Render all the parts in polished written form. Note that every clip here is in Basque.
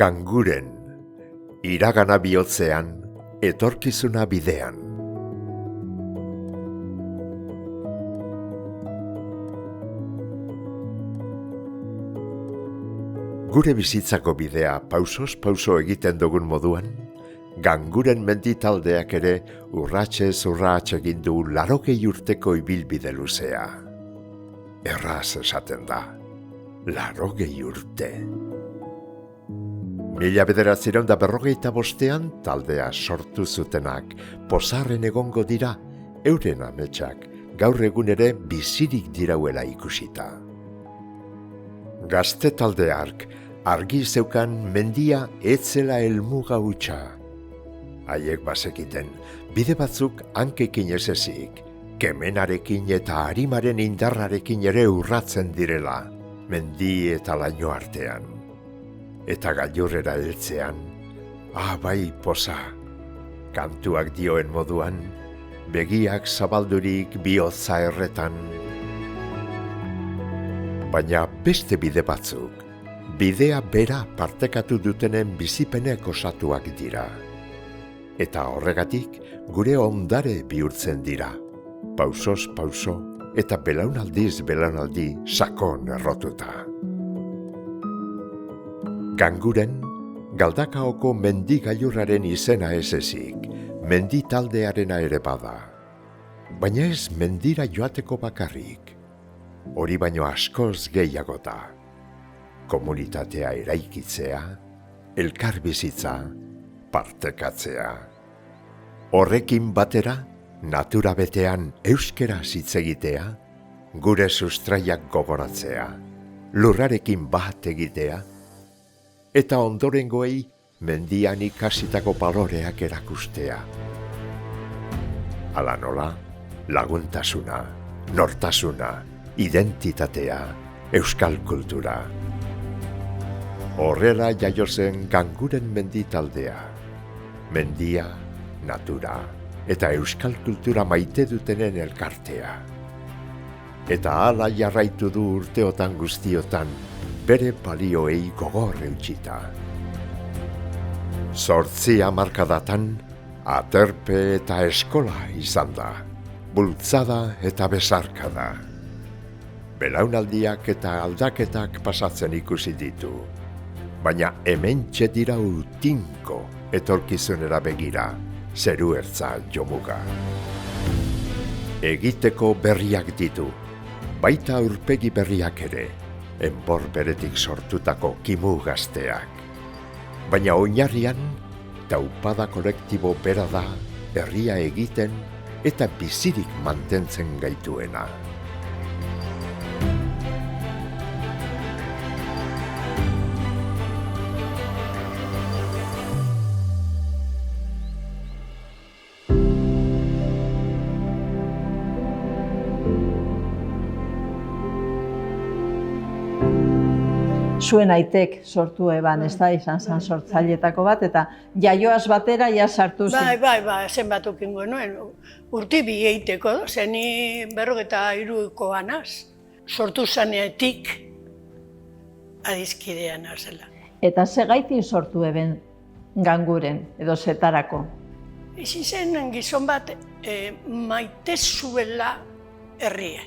Ganguren, iragana bihotzean, etorkizuna bidean. Gure bizitzako bidea pausoz pauso egiten dugun moduan, Ganguren menditaldeak ere urratsez urrats egin du 80 urteko ibilbide luzea. Erraz esaten da, 80 urte. 1945 taldea sortu zutenak pozarren egongo dira euren ametsak gaur egun ere bizirik dirauela ikusita. Gazte taldeark argi zeukan mendia etzela helmuga hutsa. Haiek bazekiten, bide batzuk hankekin ez ezik, kemenarekin eta arimaren indarrarekin ere urratzen direla, mendi eta laino artean. Eta gailurrera heltzean, bai poza, kantuak dioen moduan, begiak zabaldurik bihotza erretan. Baina beste bide batzuk, bidea bera partekatu dutenen bizipenek osatuak dira. Eta horregatik gure ondare bihurtzen dira, pausoz pauso eta belaunaldiz belaunaldi sakon errotuta. Ganguren, Galdakaoko mendi gailurraren izena ez ezik, mendi taldearena ere bada. Baina ez mendira joateko bakarrik, hori baino askoz gehiago da. Komunitatea eraikitzea, elkarbizitza, partekatzea. Horrekin batera, natura betean euskera hitz egitea, gure sustraiak gogoratzea, lurrarekin bat egitea, eta ondorengoei mendian ikasitako baloreak erakustea. Hala nola, laguntasuna, nortasuna, identitatea, euskal kultura. Horrela jaio zen Ganguren menditaldea. Mendia, natura eta euskal kultura maite dutenen elkartea. Eta hala jarraitu du urteotan guztiotan, bere balioei gogor eutxita. 8 hamarkadatan, aterpe eta eskola izan da, bultzada eta besarkada. Belaunaldiak eta aldaketak pasatzen ikusi ditu, baina hementxe dira utinko etorkizunera begira, zeru ertza jomuga. Egiteko berriak ditu, baita aurpegi berriak ere, enbor beretik sortutako kimu gazteak. Baina oinarrian, taupada kolektibo bera da, herria egiten eta bizirik mantentzen gaituena. Zuen aitek sortu eban, ez da, izan zen sortzailetako bat, eta jaioaz batera ja sartu zen. Bai, zenbat ukingo nuen, urti bi egiteko, zeni 43koa naz, sortu zanetik adizkidea nazela. Eta ze gaitin sortu eben Ganguren, edo zetarako? Ezin zen gizon bat maite zuela herria.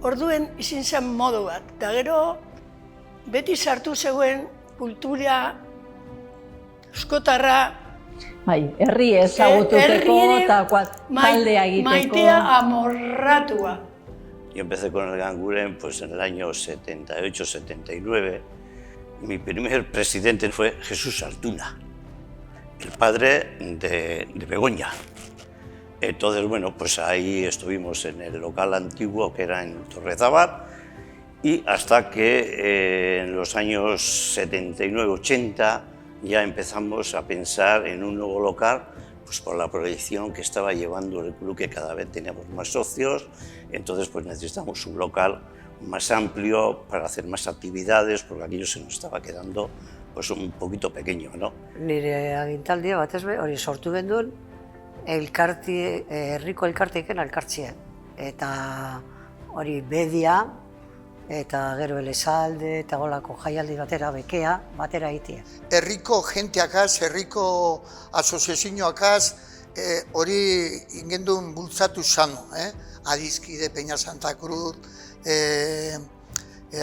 Orduen izin zen modu bat, eta gero beti sartu zegoen kultura eskotarra. Bai, herri ezagututeko eta taldea egiteko. Maitea amorratua. Yo empecé con el Ganguren pues, en el año 78-79. Mi primer presidente fue Jesús Altuna, el padre de Begoña. Entonces, bueno, pues ahí estuvimos en el local antiguo que era en Torrezábal y hasta que en los años 79-80 ya empezamos a pensar en un nuevo local, pues por la proyección que estaba llevando el club, que cada vez teníamos más socios, entonces pues necesitamos un local más amplio para hacer más actividades, porque aquello se nos estaba quedando pues un poquito pequeño, ¿no? Nire agintaldia batez be, hori sortu genduen, herriko elkarteiken elkartzea. Eta hori bedia, eta gero Elezalde eta golako jaialdi batera bekea, batera egitea. Herriko jenteakaz, herriko asoziazioakaz, hori ingendun bultzatu zano, Adizkide, Peña Santa Cruz,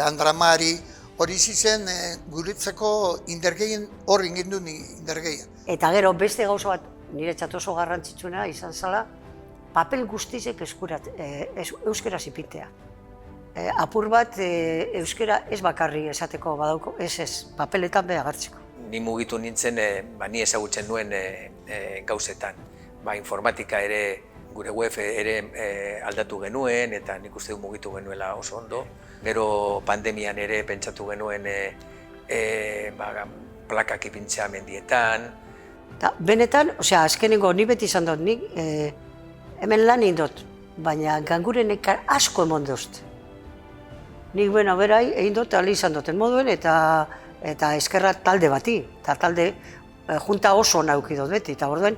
Andramari, hori zizen guretzako indergeien hor ingendun indergeien. Eta gero beste gauza bat niretzat oso garrantzitsuna izan zela, papel guztizek euskaraz ipintea. Apur bat euskara ez bakarri esateko badauko, ez, papeletan beha gartziko. Ni mugitu nintzen, ni ezagutzen nuen gauzetan. Informatika ere, gure web ere aldatu genuen, eta nik uste du mugitu genuela oso ondo. Gero pandemian ere pentsatu genuen plakak ipintzea mendietan. Benetan, azkenengo ni beti izan dut, nik hemen lan indot, baina gangurenek asko emon dut. Nik berai egin dut, ali izan duten moduen, eta eskerra talde bati, eta talde junta oso nauki dut beti, eta orduen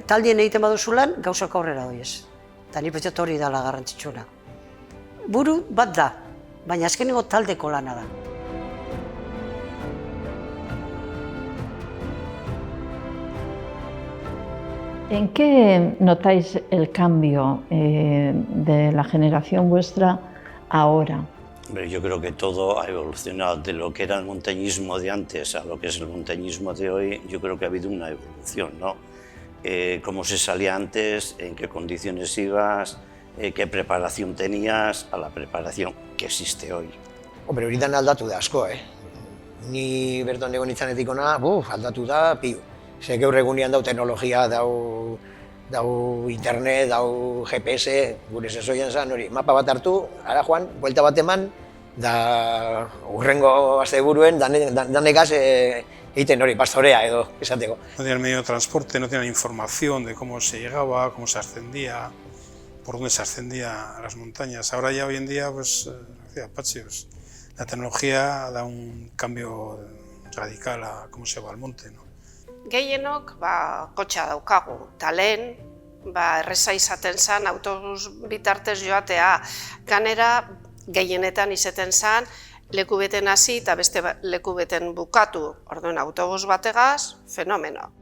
taldien egiten baduzu lan, gauzak aurrera doiez. Eta ni pentsatu hori dela garrantzitsuna. Buru bat da, baina azkenengo taldeko lana da. ¿En qué notáis el cambio de la generación vuestra ahora? Hombre, yo creo que todo ha evolucionado de lo que era el montañismo de antes a lo que es el montañismo de hoy. Yo creo que ha habido una evolución, ¿no? Cómo se salía antes, en qué condiciones ibas, qué preparación tenías a la preparación que existe hoy. Hombre, hori aldatu da asko, Ni berton egon itzanetik ona, aldatu da piu. Ze gaur egunean dau teknologia, dau internet, dau GPS, gure sesoian zan hori, mapa bat hartu, ara joan, buelta bat eman, da urrengo asteburuen danegaz egiten hori, pastorea edo, esateko. No tenían medio de transporte, no tenían información de cómo se llegaba, cómo se ascendía, por dónde se ascendía a las montañas. Ahora ya hoy en día, pues, Pachi, pues, la tecnología da un cambio radical a cómo se va al monte, ¿no? Gehienok kotxa daukagu, eta lehen erreza izaten zen autobus bitartez joatea. Ganera gehienetan izaten zen leku beten hasi eta beste leku beten bukatu. Orduan autobus bategaz, fenomeno.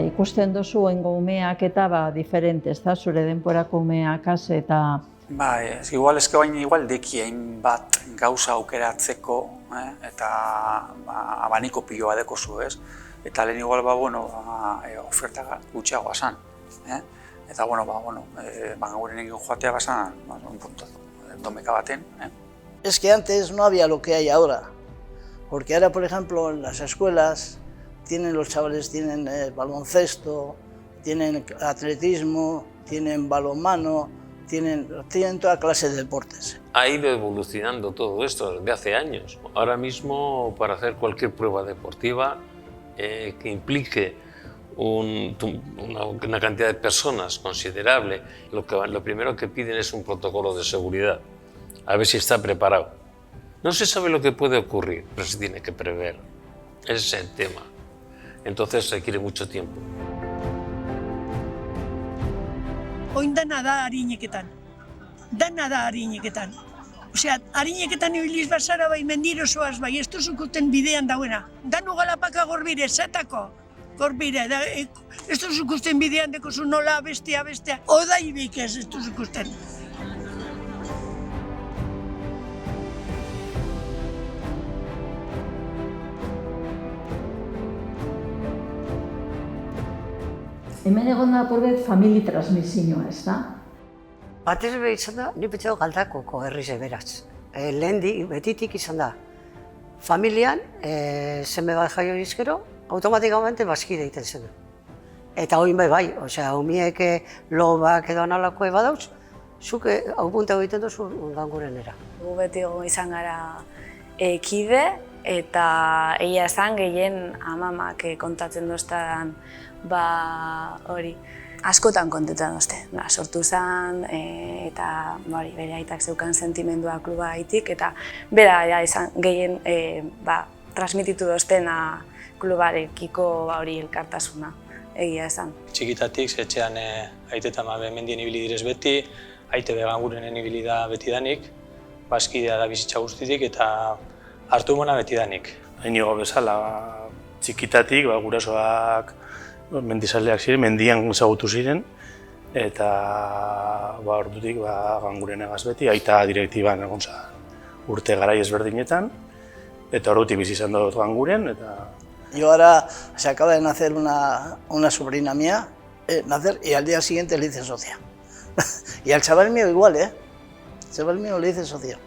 Ikusten duzu oingo umeak eta diferente, ez da, zure denporako umeakaz eta... Igual dekien bat gauza aukeratzeko, eta abaniko piloa dekozu, ez? Eta lehen igual, oferta gutxiagoa zan. Eta, guren egin joatea bazan, un punto, domeka baten. Es que antes no había lo que hay ahora, porque ahora, por ejemplo, en las escuelas los chavales tienen baloncesto, tienen atletismo, tienen balonmano, tienen toda clase de deportes. Ha ido evolucionando todo esto desde hace años. Ahora mismo, para hacer cualquier prueba deportiva que implique una cantidad de personas considerable, lo primero que piden es un protocolo de seguridad, a ver si está preparado. No se sabe lo que puede ocurrir, pero se tiene que prever. Ese es el tema. Entonces requiere mucho tiempo. Oin dana da harineketan. Dana da harineketan. Osea, harineketan ibiliz bazara bai, mendirozoaz bai, ez duzukuten bidean dauena. Danu galapaka gorbire, zatako. Gorbire, ez duzukusten bidean dekozu nola, bestea. Odaibik ez duzukusten. Hemen egon da apurbet famili transmisioa, ez da? Batez be izan da, ni pentsatu Galdakoko herriz beraz. Betitik izan da. Familian, seme bat jaio izkero, automatikamente bazkide egiten zen. Eta hori bai, umiek lobak edo analakoe badauz, zuk hau punta egiten duzu gangurenera. Gu beti izan gara kide, eta egia esan gehien amamak kontatzen doztan hori askotan kontetan dozte. Sortu zen eta bere aitak zeukan sentimendua kluba haitik eta bera izan gehien transmititu doztena klubarekiko hori elkartasuna, egia esan. Txikitatik etxean aite eta mendien ibili direz beti, AITB Gangurenen ibili da betidanik, bazkidea da bizitza guztitik eta hartu emona betidanik. Inigo bezala, txikitatik, gurasoak mendizaleak ziren, mendian ezagutu ziren, eta ordutik Gangurenegaz beti, aita direktiban egon urte garai ezberdinetan, eta ordutik bizi izan dut Ganguren, eta... Yo ahora se acaba de nacer una sobrina mía, y al día siguiente le hice socia. Y al chaval mío igual, El chaval mío le hice socia.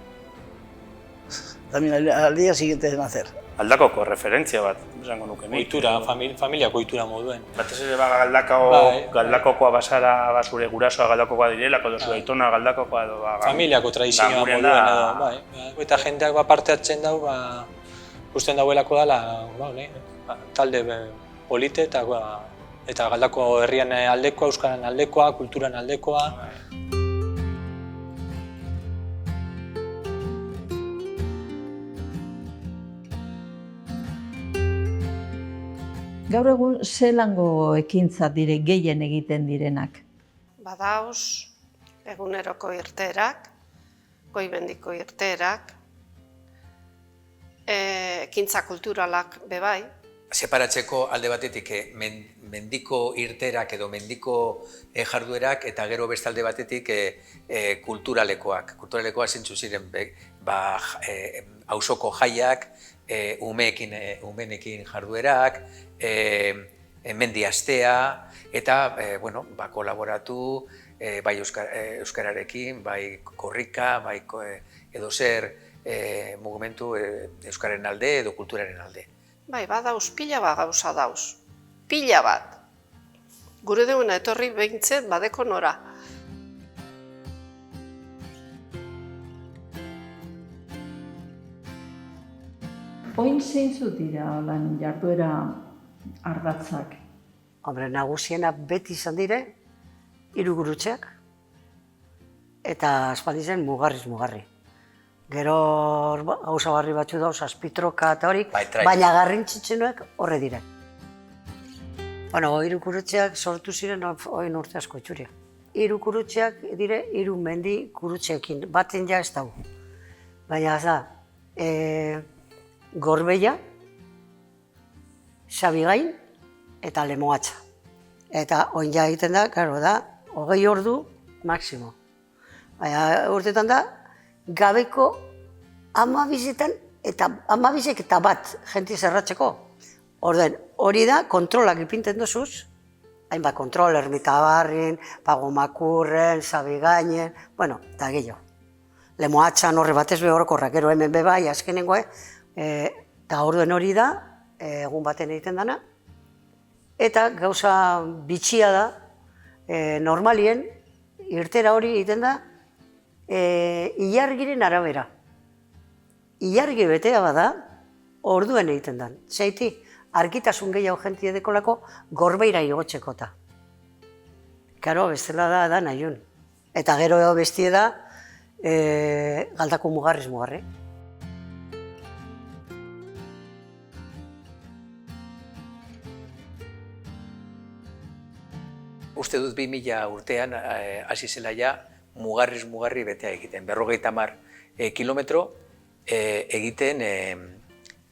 También al día siguiente de nacer. Aldakoko referentzia bat, esango nuke nik. Ohitura, familiako ohitura moduen. Batez ere galdakokoa bazara, zure gurasoa galdakokoa direlako, edo zure aitona galdakokoa edo... Familiako tradizioa moduen edo, eta jendeak parte hartzen dau, ikusten dauelako dela, talde polite eta galdako herrian aldekoa, euskaran aldekoa, kulturan aldekoa. Gaur egun zelango ekintza dire gehien egiten direnak? Badauz, eguneroko irteerak, goibendiko irteerak, ekintza kulturalak bebai. Separatzeko alde batetik mendiko irteerak edo mendiko jarduerak eta gero beste alde batetik kulturalekoak. Kulturalekoak zintzu ziren auzoko jaiak, umeenekin jarduerak, mendi astea eta kolaboratu bai euskararekin, bai korrika, bai edozer mugimendu euskararen alde edo kulturaren alde. Bai, badauz, pila bat gauza dauz. Pila bat. Gure deuna etorri behintzen badeko nora. Oin zeintzuk dira lan jarduera ardatzak? Hombre, nagusiena beti izan dire, hirugurutzeak eta aspaldi zen mugarriz mugarri. Gero gauza barri batzu dauz, azpitroka eta horik, baina garrantzitsuenak horre dire. Hirugurutzeak sortu ziren oin urte asko itxuria. Hirugurutzeak dire hiru mendi gurutzeekin, baten ja ez dago. Baina da, Gorbeia, Sabigain eta Lemoatza. Eta oin ja egiten da, da, 20 ordu maximo. Baina urtetan da, gabeko 12 eta bat jenti zerratzeko. Hori da, kontrolak ipinten dozuz, hainbat kontrol, Ermitabarrin, Pagomakurren, Sabigainen, eta gehiago. Lemoatzan horre batez behorkorrak, gero hemen bebai, azkenengoa, eta orduen hori da, egun baten egiten dana. Eta gauza bitxia da, normalien, irtera hori egiten da, ilargiren arabera. Ilargi betea bada, orduen egiten da. Zeiti, arkitasun gehiago jentie dekolako Gorbeira igotzekota. Karo, bestela da nahiun. Eta gero bestie da, galdako mugarriz mugarri. Uste dut 2000 urtean hasi zela ja mugarriz mugarri betea egiten. 50 kilometro egiten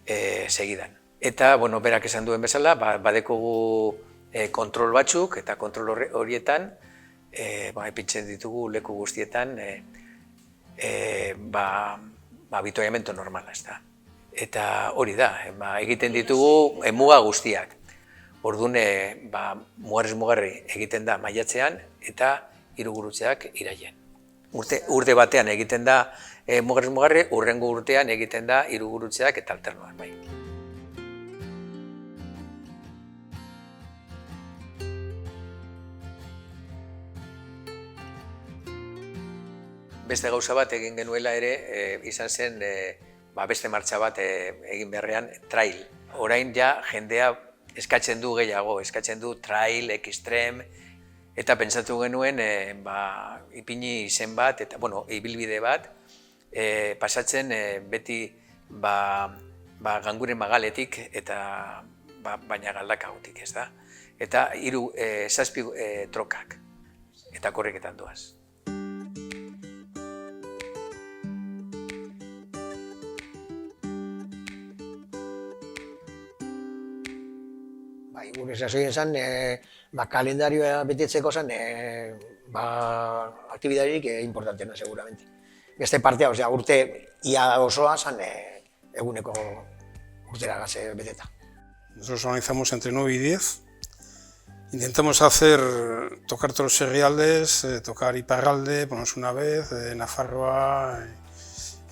segidan. Eta, berak esan duen bezala, badekogu kontrol batzuk eta kontrol horietan epintzen ditugu leku guztietan abituallamentu normala, ez da. Eta hori da, egiten ditugu muga guztiak. Orduan, mugarriz mugarri egiten da maiatzean eta hirugurutzeak irailean. Urte batean egiten da mugarriz mugarri, hurrengo urtean egiten da hirugurutzeak eta alternoan. Beste gauza bat egin genuela ere, izan zen beste martxa bat egin beharrean, trail. Orain ja jendea eskatzen du gehiago, eskatzen du trail, extreme, eta pentsatu genuen ipini izen bat, eta ibilbide bat, pasatzen beti Ganguren magaletik eta baina galdakagutik, ez da? Eta 7 trokak, eta korriketan doaz. gure sasoien zen, kalendarioa betetzeko zen, aktibidaderik importantena, seguramente. Beste partea, urte ia osoa zen eguneko urtera gaze beteta. Nosotros organizamos entre 9 y 10. Intentamos tocar todos los herrialdes, tocar Iparralde, ponemos una vez, Nafarroa,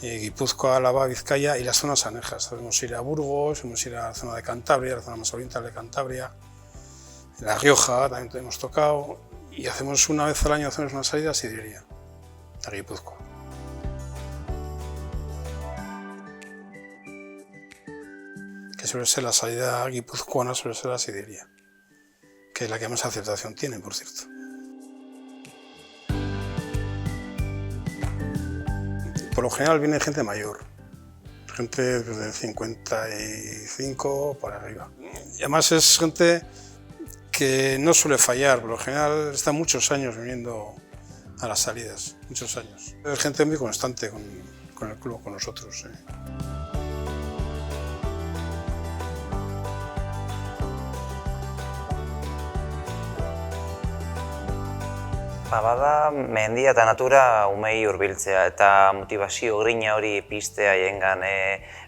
Guipúzcoa, Álava, Vizcaya y las zonas anejas. Solemos ir a Burgos, solemos ir a la zona de Cantabria, la zona más oriental de Cantabria, La Rioja también hemos tocado, y hacemos una vez al año una salida a Sidrería, a Guipúzcoa. Que suele ser la salida guipuzcoana, suele ser la Sidrería, que es la que más aceptación tiene, por cierto. Por lo general viene gente mayor, gente de 55 para arriba. Y además es gente que no suele fallar, por lo general está muchos años viniendo a las salidas, muchos años. Es gente muy constante con el club, con nosotros. Bada, mendia eta natura umei hurbiltzea eta motivazio grina hori piztea jengan.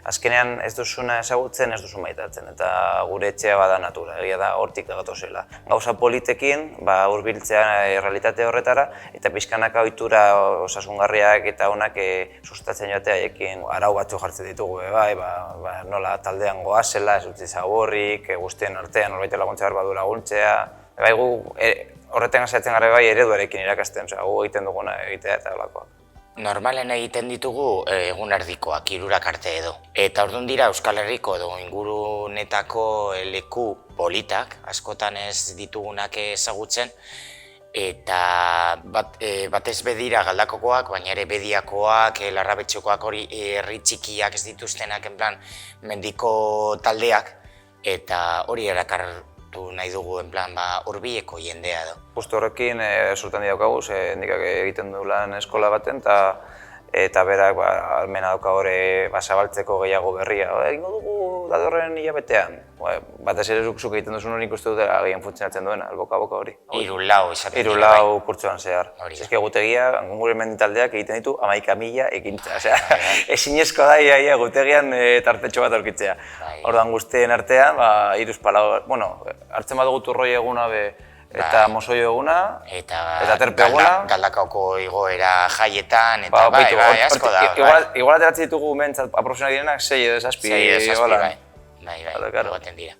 Azkenean ez duzuna ezagutzen, ez duzu maitatzen, eta gure etxea bada natura, egia da hortik dagatozela. Gauza politekin hurbiltzea realitate horretara, eta pixkanaka ohitura osasungarriak eta onak sustatzen joatea haiekin arau batzu jartzen ditugu, nola taldean goazela, ez utzi zaborrik, guztien artean norbait laguntza behar badu laguntzea. Horretan azaitzen gara ereduarekin irakasten, gu egiten duguna egitea eta olakoak. Normalen egiten ditugu egun erdikoak, 3 arte edo. Eta orduan dira Euskal Herriko edo ingurunetako leku politak, askotan ez ditugunak ezagutzen, eta batez bedira Galdakokoak, baina ere Bediakoak, Larrabetxokoak hori herri txikiak ez dituztenak, mendiko taldeak, eta hori erakartu nahi dugu hurbileko jendea edo. Justo horrekin sortan daukagu, hendikak egiten du lan eskola baten, eta berak almena dauka hori zabaltzeko gehiago berria. Egingo dugu datorren hilabetean. Batez ere zuk egiten duzun hori ikuste dut agian funtzionatzen duena, boka hori. 3 izaten dira. 3 kurtsoan zehar. Ez gutegia, gure menditaldeak egiten ditu 11.000 ekintza. Ezinezko da ia gutegian tartetxo bat aurkitzea. Orduan guztien artean, 3 palau, hartzen badugu turroi eguna eta mozoio eguna, eta terpe eguna. Galdakaoko igoera jaietan, eta asko da. Igual ateratzen ditugu mentzat aproxena direnak 6 edo 7. 6 edo 7, bai, egoten dira.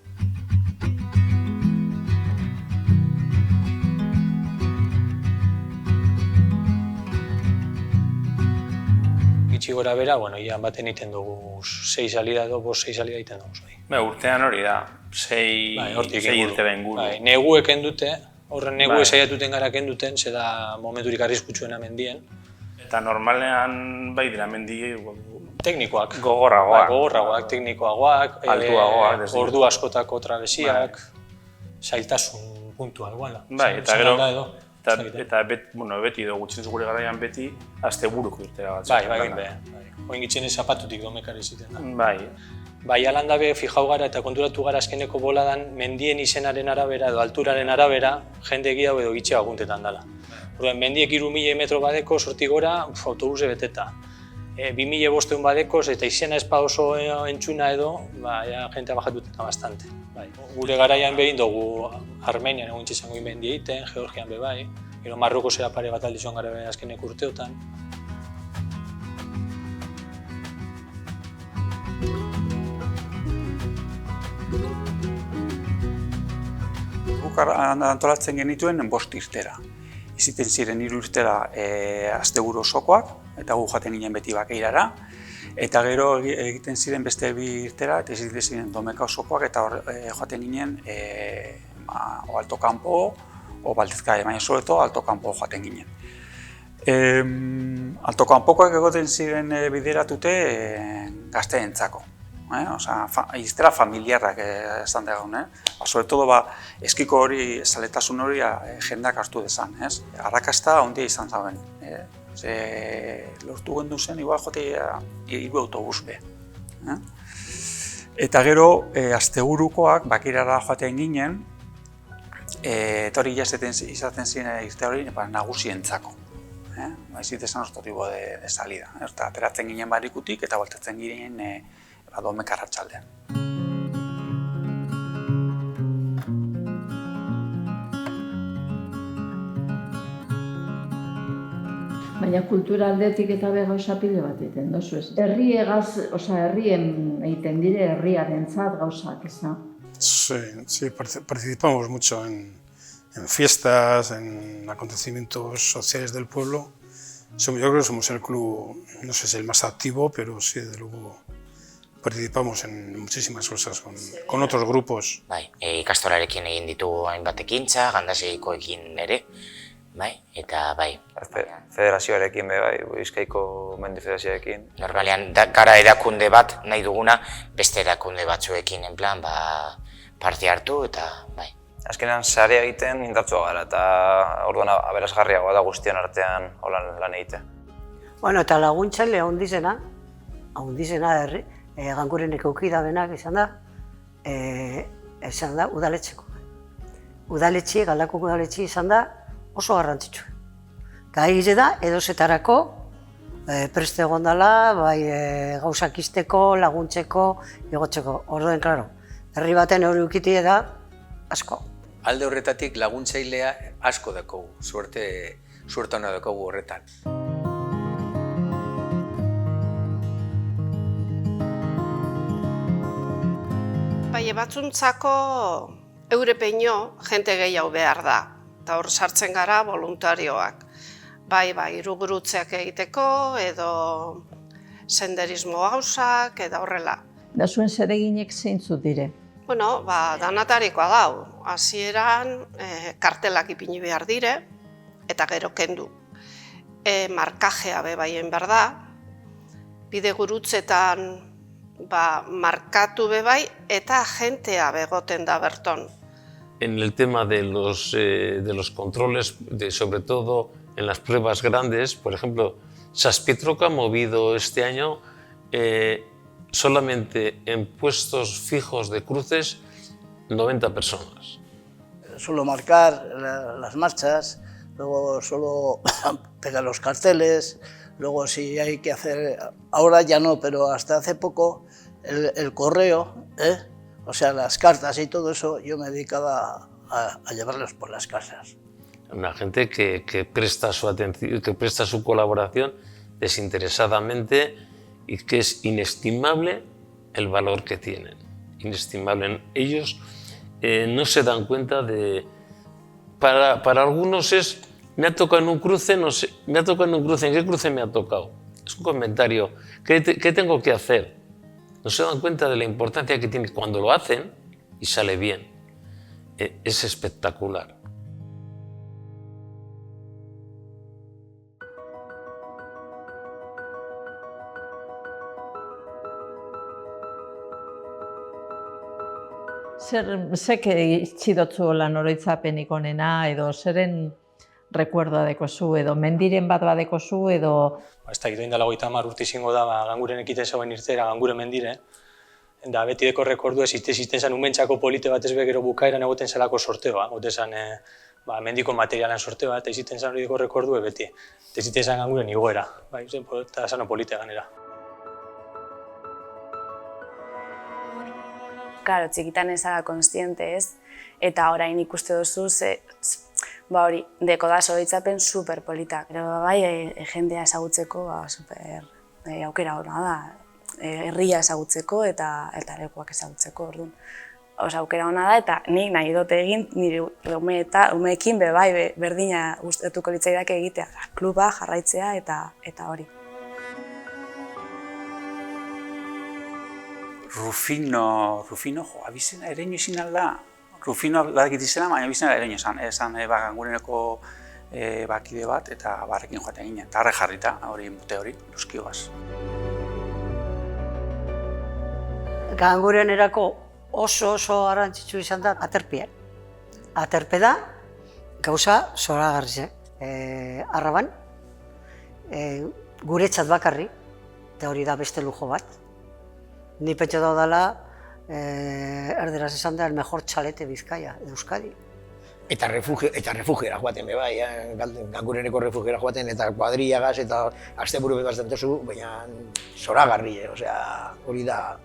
Gitxi gora bera, ian baten egiten dugu 6 salida edo 6 salida egiten dugu. Urtean hori da, 6 urte benguru. Neguek endute, horren neguek saiatuten gara kenduten, zeda momenturik arriskutsuena mendien. Eta normalean bai dira mendi teknikoak. Gogorragoak, teknikoagoak, altuagoak, ordu askotako trabesiak, zailtasun puntual, bai, eta gero, eta beti edo gutxen gure garaian beti asteburuko irtera bat. Bai. Oin gitzen zapatutik domekari ziten da. Bai, alandabe fijau gara eta konturatu gara azkeneko boladan mendien izenaren arabera edo alturaren arabera jende egiau edo gitxea aguntetan dela. Mendiek 3.000 metro badeko sortik gora autobuse beteta. 2.500 badeko eta izena espa oso entzuna edo, jentea bajatuteta bastante. Gure garaian behin dugu Armenian egun txizango mendi egiten, Georgian bebai, gero Marroko zera pare bat aldizuan gara azkenek urteotan. Guk antolatzen genituen 5 irtera. Iziten ziren 3 irtera asteburu osokoak, eta gu jaten ginen beti Bakeirara. Eta gero egiten ziren beste 2 irtera, eta egiten ziren Domeka osokoak, eta joaten ginen o Alto Campo, o Baldezkaia, baina soreto Alto Campo joaten ginen. Alto Campokoak egoten ziren bideratute gazteentzako. Iztera familiarrak esan dagoen. Sobre todo, eskiko hori, zaletasun hori jendak hartu dezan. Arrakasta handia izan zauen. Lortu gendu zen, igual jote 3 autobus be. Eta gero, asteburukoak bakirara joaten ginen, eta hori izaten ziren irte hori nagusientzako. Ezit esan otro tipo de salida. Eta ateratzen ginen barikutik eta voltatzen ginen Domek arratsaldean. Baina kultura aldetik eta gauza pilo bat egiten dozu ez. Herrien egiten dire herriarentzat gauzak, ez da? Sí, participamos mucho en fiestas, en acontecimientos sociales del pueblo. Yo creo que somos el club, no sé si el más activo, pero sí, desde luego participamos en muchísimas cosas con otros grupos. Bai, ikastorarekin egin ditugu hainbat ekintza, Gandaseikoekin ere, bai, eta bai. Federazioarekin bai, Bizkaiko Mendi Federazioarekin. Normalean, gara erakunde bat nahi duguna, beste erakunde batzuekin, en plan, parte hartu eta bai. Azkenean sarea egiten indartsua gara eta orduan aberasgarriagoa da guztion artean holan lan egitea. Bueno, eta laguntzaile ahondizena herri, Gangurenek eukidabenak izan da udaletxeko. Galdakoko udaletxe izan da oso garrantzitsu. Gai da, edozetarako preste egon dela, bai gauzak izteko, laguntzeko, igotzeko. Orduen, klaro, herri baten hori ukitie da asko. Alde horretatik laguntzailea asko dakogu, suerte hona dakogu horretan. Bai, batzuntzako eure peino jente gehiago behar da. Eta hor sartzen gara voluntarioak. Bai, irugurutzeak egiteko, edo senderismo gauzak, edo horrela. Da zuen zereginek zeintzuk dire? Bueno, danatarikoa dau. Hasieran kartelak ipini behar dire, eta gero kendu. Markajea bebaien behar da, bide gurutzetan markatu bebai, eta agentea begoten da berton. En el tema de los controles, sobre todo en las pruebas grandes, por ejemplo, Saspietroca ha movido este año solamente en puestos fijos de cruces 90 personas. Suelo marcar las marchas, luego suelo pegar los carteles, luego si hay que hacer, ahora ya no, pero hasta hace poco, el correo, o sea, las cartas y todo eso, yo me dedicaba a llevarlos por las casas. Una gente que presta su atención, que presta su colaboración desinteresadamente y que es inestimable el valor que tienen. Inestimable. Ellos no se dan cuenta de... Para algunos es, me ha tocado en un cruce, no sé, me ha tocado en un cruce, ¿en qué cruce me ha tocado? Es un comentario, ¿qué tengo que hacer? No se dan cuenta de la importancia que tiene cuando lo hacen y sale bien. Es espectacular. Zek itxidotzu lan oroitzapenik onena, edo zeren rekuerdoa dekozu, edo mendiren bat badekozu, edo... Ez da, itoin dela 30 urte izango da, Ganguren ekiten zauen irtera, Ganguren mendire. Da, beti deko rekordu ez, izten zen umentzako polite bat ez gero bukaeran egoten zelako sorteoa. Gote zen mendiko materialan sorteoa, eta izten zen hori deko rekordu beti. Eta izten zen Ganguren igoera, eta zano polite ganera. Claro, txikitan ez da konstiente ez, eta orain ikuste duzu, hori, deko da zoritzapen super politak. Pero bai, jendea ezagutzeko, super aukera hona da, herria ezagutzeko eta lekuak ezagutzeko, orduan. Aukera hona da, eta nik nahi dut egin, nire umeekin berdina gustatuko litzaidak egitea, kluba, jarraitzea eta hori. Rufino, abizena ereño izin alda. Rufino badakit izena, baina abizena ereño esan Gangureneko bakide bat eta barrekin joaten ginen. Eta harre jarrita, hori mute hori, luskioaz. Gangurenerako oso garrantzitsu izan da aterpia. Aterpe da gauza zoragarri. Arraban, guretzat bakarri, eta hori da beste lujo bat. Ni pentsa daudala, erderaz esan da, el mejor txalete Bizkaia, Euskadi. Eta refugiera joaten, bai, Gangureneko refugiera joaten, eta kuadriagaz, eta asteburu bezan duzu, baina zoragarri, osea, hori da,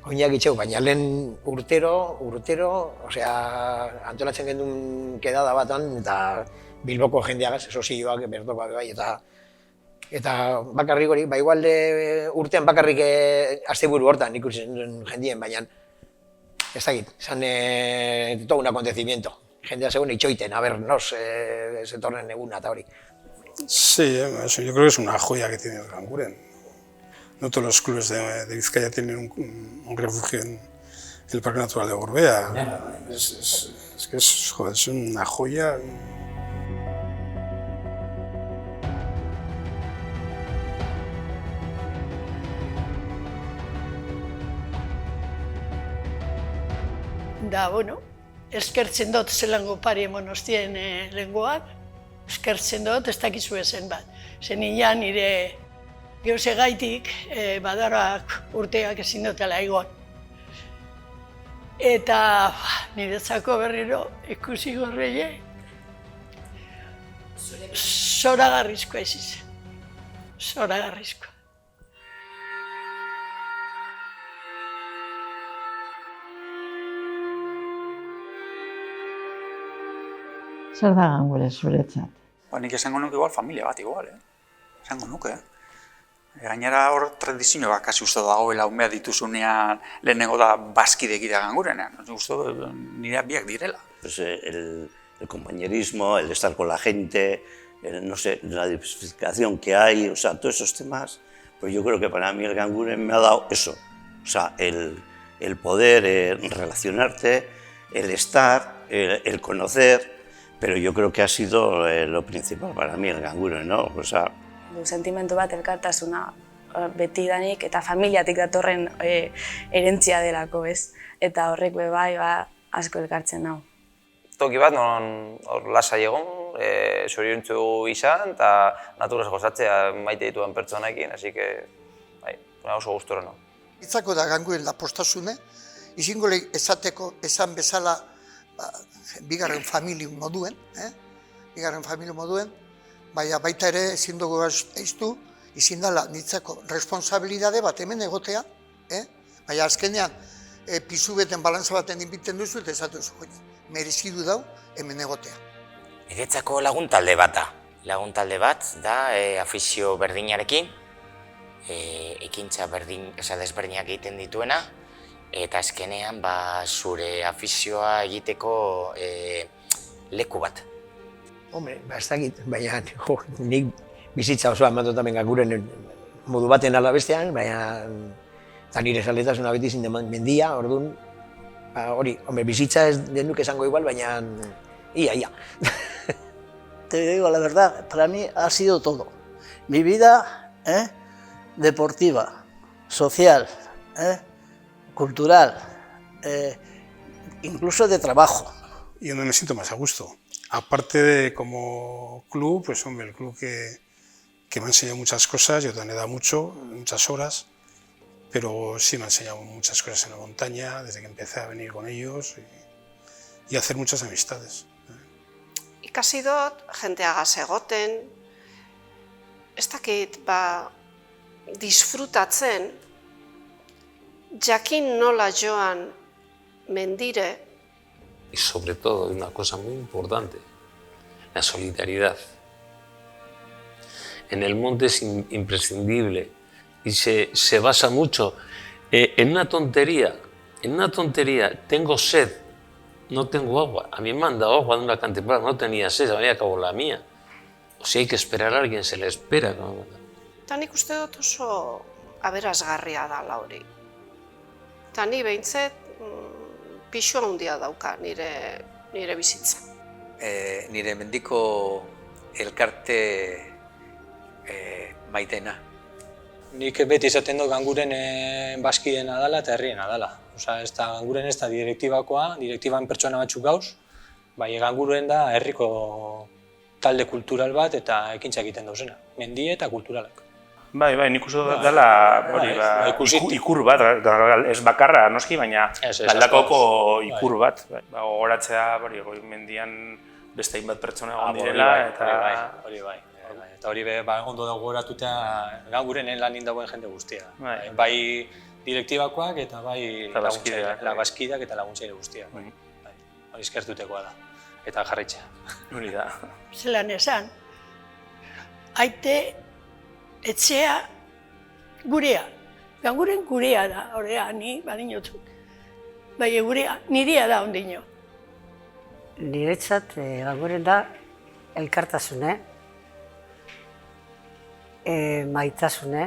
oinak itxeu, baina lehen urtero, antolatzen gendun kedada batan, eta Bilboko jendeagaz, sozioak, bertokoak, bai, eta bakarrik hori, ba, igualde urtean bakarrik asteburu hortan ikusten jendien, baina ez dakit, zan todo un acontecimiento. Jendea zegoen itxoiten, a ver, nos se tornen eguna eta hori. Sí, eso yo creo que es una joya que tiene el Ganguren. No todos los clubes de Vizcaya tienen un refugio en el Parque Natural de Gorbea. Es que joder, es una joya. Da, bueno, eskertzen dut zelango pari emon hostien lengoak, eskertzen dut ez dakizu ezen bat. Zen ilan nire geuzegaitik badarak urteak ezin dutela egon. Eta niretzako berriro ikusi gorreie zoragarrizkoa ez izan. Zoragarrizkoa. Zer da Gangure zuretzat? Nik esango nuke igual familia bat igual, esango nuke. Gainera hor tradizio bat kasi uste dagoela umea dituzunean lehenengo da bazkide egitea Gangurenean. Uste nire biak direla. Pues el compañerismo, el estar con la gente, no sé, la diversificación que hay, o sea, todos esos temas, pues yo creo que para mí el Ganguren me ha dado eso. O sea, el poder relacionarte, el estar, el conocer, pero yo creo que ha sido lo principal para mí el Ganguren, ¿no? O sea, sentimentu bat elkartasuna betidanik eta familiatik datorren erentzia delako, ez? Eta horrek bai asko elkartzen nau. Toki bat non hor lasai egon, zoriontsu izan eta naturaz gozatzea maite dituen pertsonekin, así que oso gustora nau. Itzako da Ganguren lapostasune, izingole esateko esan bezala bigarren familia moduen, baina baita ere ezin dugu eiztu, izin dela nitzako responsabilidade bat hemen egotea, baina azkenean pisu beten balantza baten inbiten duzu eta esatu zu, merezidu dau hemen egotea. Niretzako laguntalde bat da. Laguntalde bat da afizio berdinarekin, ekintza desberdinak egiten dituena, eta azkenean zure afizioa egiteko leku bat. Hombre, ez dakit, baina nik bizitza osoa eman dut hemen Ganguren modu baten ala bestean, baina nire zaletasuna beti izin mendia, orduan, hori, hombre, bizitza ez denuk esango igual, baina ia. Te digo la verdad, para mí ha sido todo. Mi vida deportiva, social, cultural, incluso de trabajo. Y donde me siento más a gusto. Aparte de como club, pues hombre, el club que me ha enseñado muchas cosas, yo también he dado muchas horas, pero sí me ha enseñado muchas cosas en la montaña, desde que empecé a venir con ellos y hacer muchas amistades. Ikasi dut, jenteagaz egoten, ez dakit, disfrutatzen, jakin nola joan mendire. Y sobre todo, una cosa muy importante, la solidaridad. En el monte es imprescindible y se basa mucho en una tontería. Tengo sed, no tengo agua. A mí me han dado agua de una cantimplora, no tenía sed, había acabado la mía. O si hay que esperar a alguien, se le espera. Eta nik uste dut oso aberasgarria da hori. Eta ni behintzet pixu handia dauka nire bizitza. Nire mendiko elkarte maitena. Nik beti izaten dut Ganguren bazkideena dela eta herriena dela. Ez da Ganguren ez da direktibakoa, direktiban pertsona batzuk gauz, bai Ganguren da herriko talde kultural bat eta ekintza egiten dauzena, mendie eta kulturalak. Bai, nik uste dut dela ikur bat, ez bakarra noski, baina Galdakaoko ikur bat. Gogoratzea, Goi mendian beste hainbat pertsona egon direla, eta... Hori bai. Eta hori ondo da gogoratuta Ganguren lan indagoen jende guztia. Bai direktibakoak eta bai labaskideak eta laguntzaile guztiak. Hori eskertutekoa da. Eta jarraitzea. Hori da. Zelan esan, aite etxea gurea. Ganguren gurea da, horrea, ni badinotzuk. Bai, gurea, nirea da ondino. Niretzat Ganguren da elkartasune, maitasune,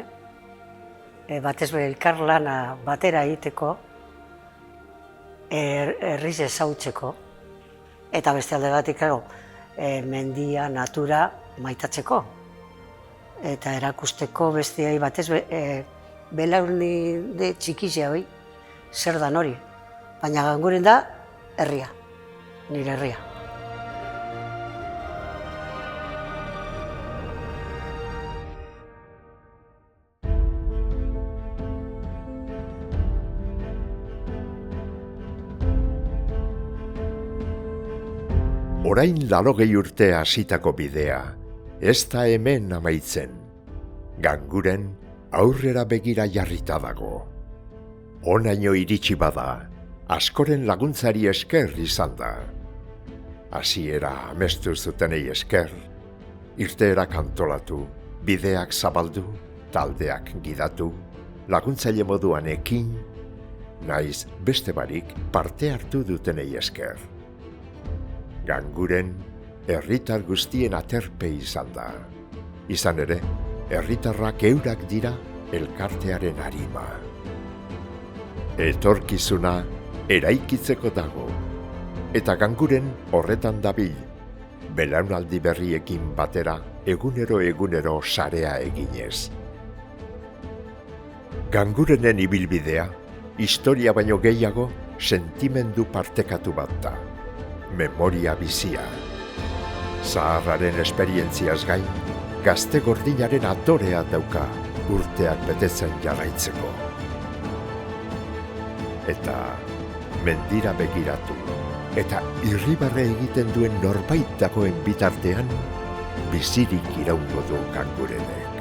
batez be elkarlana batera egiteko, herriz ezautzeko, eta beste alde batik, mendia, natura maitatzeko. Eta erakusteko besteai batez belaunaldi txikizia hori, zer dan hori. Baina Ganguren da herria, nire herria. Orain 80 urte hasitako bidea, ez da hemen amaitzen. Ganguren aurrera begira jarrita dago. Honaino iritsi bada, askoren laguntzari esker izan da. Hasiera amestu zutenei esker, irteerak antolatu, bideak zabaldu, taldeak gidatu, laguntzaile moduan ekin, naiz beste barik parte hartu dutenei esker. Ganguren herritar guztien aterpe izan da. Izan ere, herritarrak eurak dira elkartearen arima. Etorkizuna eraikitzeko dago, eta Ganguren horretan dabil, belaunaldi berriekin batera egunero sarea eginez. Gangurenen ibilbidea, historia baino gehiago, sentimendu partekatu bat da. Memoria bizia. Zaharraren esperientziaz gain, gazte gordinaren atorea dauka urteak betetzen jarraitzeko. Eta mendira begiratu, eta irribarre egiten duen norbait dagoen bitartean, bizirik iraungo du Gangurenek.